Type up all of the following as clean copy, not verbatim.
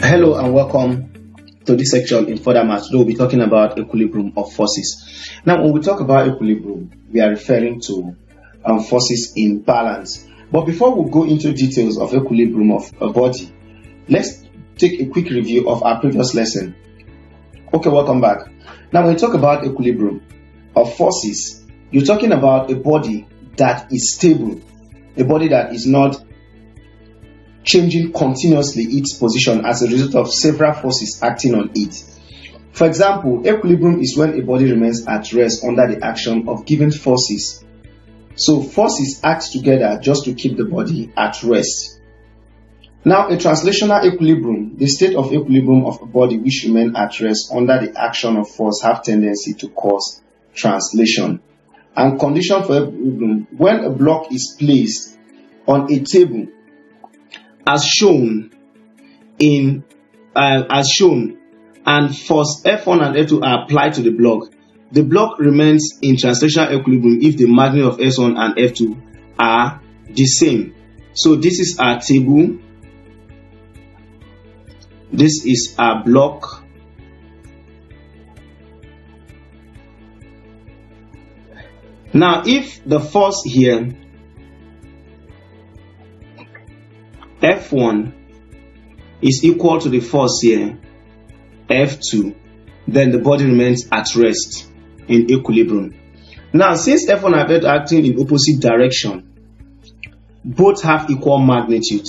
Hello and welcome to this section in further maths. Today we'll be talking about equilibrium of forces. Now, when we talk about equilibrium, we are referring to forces in balance. But before we go into details of equilibrium of a body, let's take a quick review of our previous lesson. Okay, welcome back. Now, when we talk about equilibrium of forces, you're talking about a body that is stable, a body that is not changing continuously its position as a result of several forces acting on it. For example, equilibrium is when a body remains at rest under the action of given forces. So forces act together just to keep the body at rest. Now, a translational equilibrium, the state of equilibrium of a body which remains at rest under the action of force, have tendency to cause translation. And condition for equilibrium: when a block is placed on a table as shown, and force F1 and F2 are applied to the block remains in translational equilibrium if the magnitude of S1 and F2 are the same. So this is our table, this is our block, now if the force here F1 is equal to the force here F2, then the body remains at rest in equilibrium. Now, since F1 and F2 are acting in opposite direction, both have equal magnitude.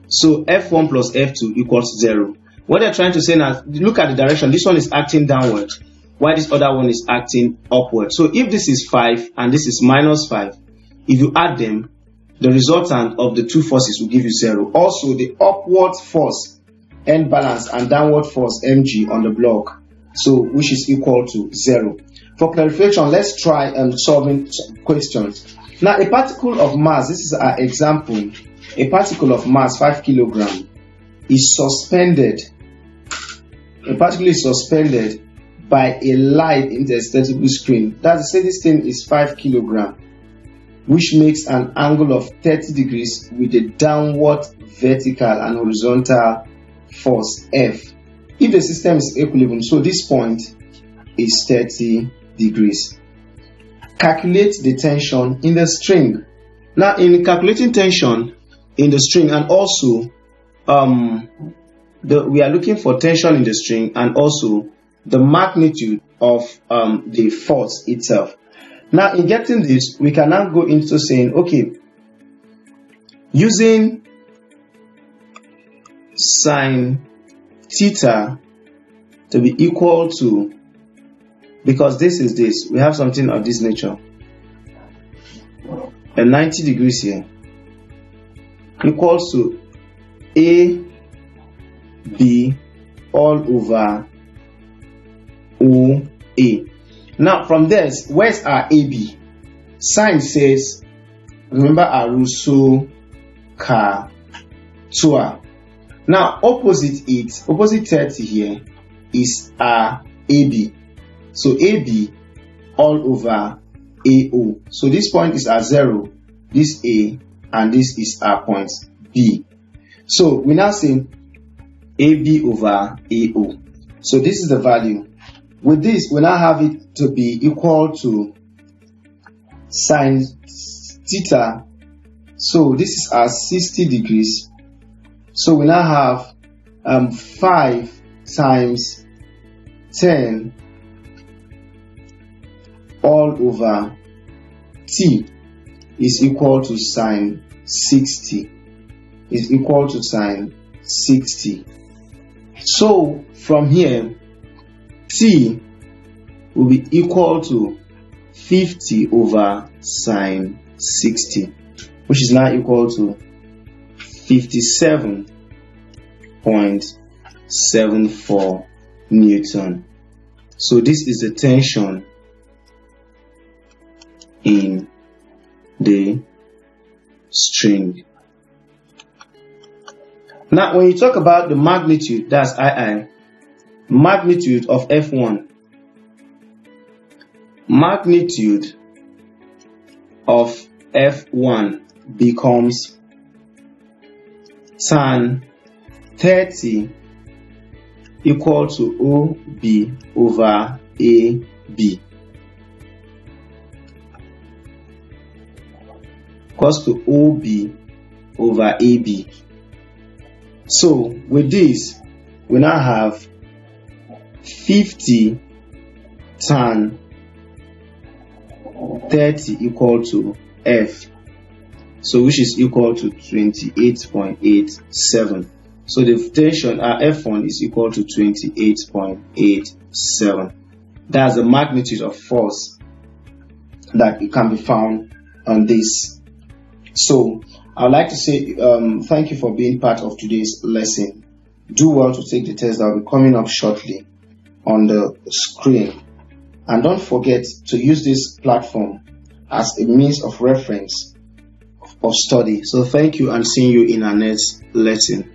So F1 plus F2 equals 0. What they're trying to say now, look at the direction. This one is acting downward, while this other one is acting upward. So if this is 5 and this is minus 5, if you add them, the resultant of the two forces will give you 0. Also, the upward force N balance and downward force mg on the block, so which is equal to 0. For clarification, let's try solving questions. Now, a particle of mass, this is our example, a particle of mass 5 kg is suspended. A particle is suspended by a light interstellar screen. That's to say this thing is 5 kg, which makes an angle of 30 degrees with a downward vertical and horizontal force F. If the system is equilibrium, so this point is 30 degrees. Calculate the tension in the string. Now, in calculating tension in the string, and also we are looking for tension in the string and also the magnitude of the force itself. Now, in getting this, we can now go into saying, okay, using sine theta to be equal to, because this is this, we have something of this nature, a 90 degrees here, equals to AB all over OA. Now, from this, where's our AB? Sine says, remember our Rousseau car tour. Now, opposite 30 here is our AB. So AB all over AO. So this point is our 0, this A, and this is our point B. So we now say AB over AO. So this is the value. With this, we now have it to be equal to sine theta. So this is our 60 degrees. So we now have 5 times 10 all over t is equal to sine 60. Is equal to sine 60. So from here, t will be equal to 50 over sine 60, which is now equal to 57.74 Newton. So this is the tension in the string. Now, when you talk about the magnitude, that's II, magnitude of F1, magnitude of F1 becomes tan 30 equal to OB over AB. Equals to OB over AB. So with this, we now have 50 tan 30 equal to F. So which is equal to 28.87. So the tension F1 is equal to 28.87. That's the magnitude of force that it can be found on this. So I would like to say thank you for being part of today's lesson. Do well to take the test that will be coming up shortly on the screen. And don't forget to use this platform as a means of reference of study. So thank you, and see you in our next lesson.